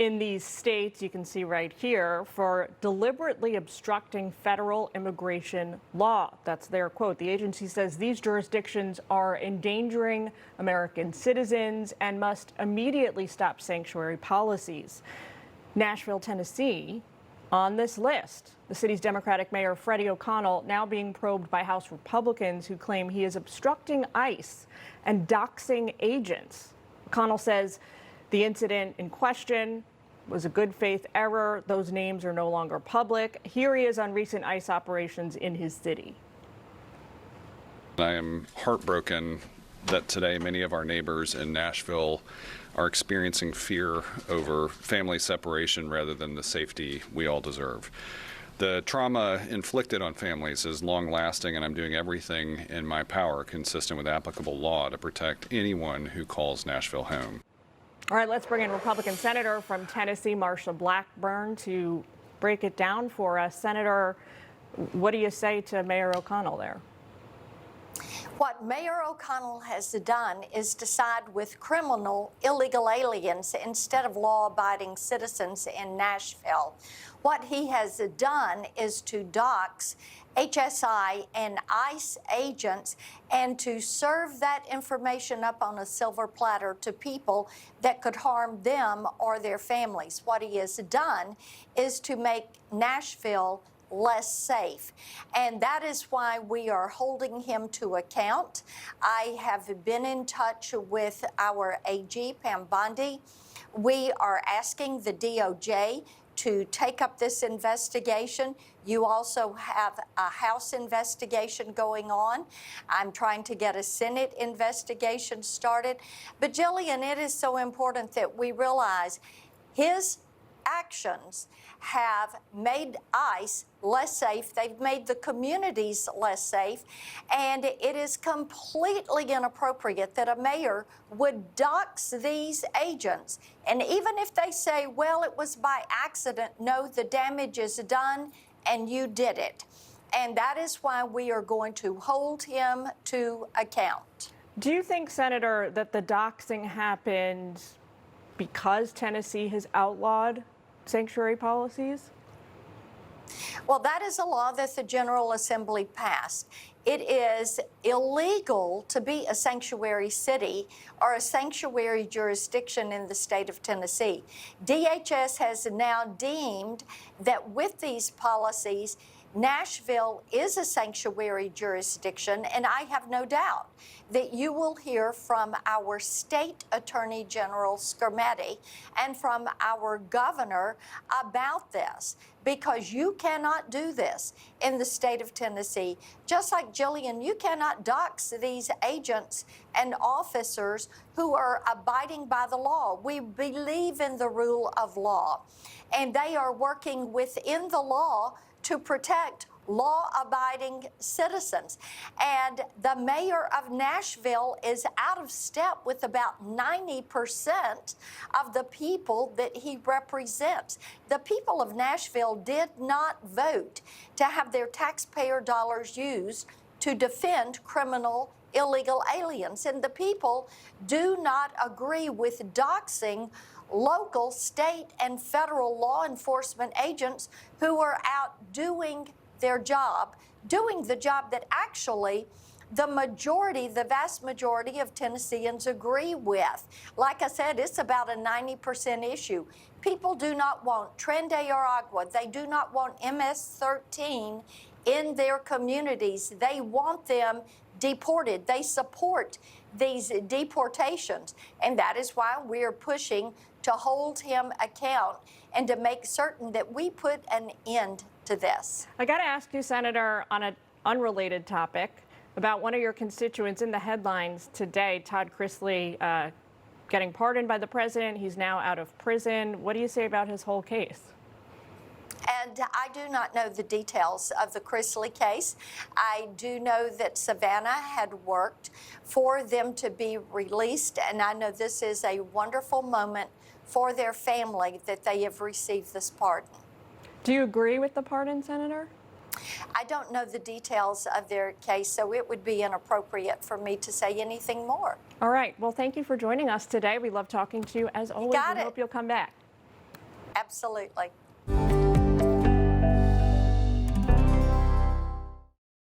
in these states, you can see right here, for deliberately obstructing federal immigration law. That's their quote. The agency says these jurisdictions are endangering American citizens and must immediately stop sanctuary policies. Nashville, Tennessee, on this list. The city's Democratic Mayor Freddie O'Connell now being probed by House Republicans who claim he is obstructing ICE and doxing agents. O'Connell says the incident in question was a good faith error. Those names are no longer public. Here he is on recent ICE operations in his city. I am heartbroken that today many of our neighbors in Nashville are experiencing fear over family separation rather than the safety we all deserve. The trauma inflicted on families is long-lasting, and I'm doing everything in my power consistent with applicable law to protect anyone who calls Nashville home. All right, let's bring in Republican Senator from Tennessee, Marsha Blackburn, to break it down for us. Senator, what do you say to Mayor O'Connell there? What Mayor O'Connell has done is to side with criminal illegal aliens instead of law-abiding citizens in Nashville. What he has done is to dox HSI and ICE agents and to serve that information up on a silver platter to people that could harm them or their families. What he has done is to make Nashville less safe. And that is why we are holding him to account. I have been in touch with our AG, Pam Bondi. We are asking the DOJ to take up this investigation. You also have a House investigation going on. I'm trying to get a Senate investigation started. But Jillian, it is so important that we realize his actions have made ICE less safe. They've made the communities less safe. And it is completely inappropriate that a mayor would dox these agents. And even if they say, well, it was by accident, no, the damage is done and you did it. And that is why we are going to hold him to account. Do you think, Senator, that the doxing happened because Tennessee has outlawed sanctuary policies? Well, that is a law that the General Assembly passed. It is illegal to be a sanctuary city or a sanctuary jurisdiction in the state of Tennessee. DHS has now deemed that with these policies, Nashville is a sanctuary jurisdiction, and I have no doubt that you will hear from our State Attorney General Skermeti and from our governor about this, because you cannot do this in the state of Tennessee. Just like Jillian, you cannot dox these agents and officers who are abiding by the law. We believe in the rule of law, and they are working within the law to protect law-abiding citizens. And the mayor of Nashville is out of step with about 90% of the people that he represents. The people of Nashville did not vote to have their taxpayer dollars used to defend criminal illegal aliens. And the people do not agree with doxing local, state, and federal law enforcement agents who are out doing their job, doing the job that actually the majority, the vast majority of Tennesseans agree with. Like I said, it's about a 90% issue. People do not want Tren de Aragua. They do not want MS-13 in their communities. They want them deported. They support these deportations. And that is why we're pushing to hold him account and to make certain that we put an end to this. I got to ask you, Senator, on an unrelated topic about one of your constituents in the headlines today, Todd Chrisley, getting pardoned by the president. He's now out of prison. What do you say about his whole case? And I do not know the details of the Chrisley case. I do know that Savannah had worked for them to be released, and I know this is a wonderful moment for their family that they have received this pardon. Do you agree with the pardon, Senator? I don't know the details of their case, so it would be inappropriate for me to say anything more. All right. Well, thank you for joining us today. We love talking to you as always. We hope you'll come back. Absolutely.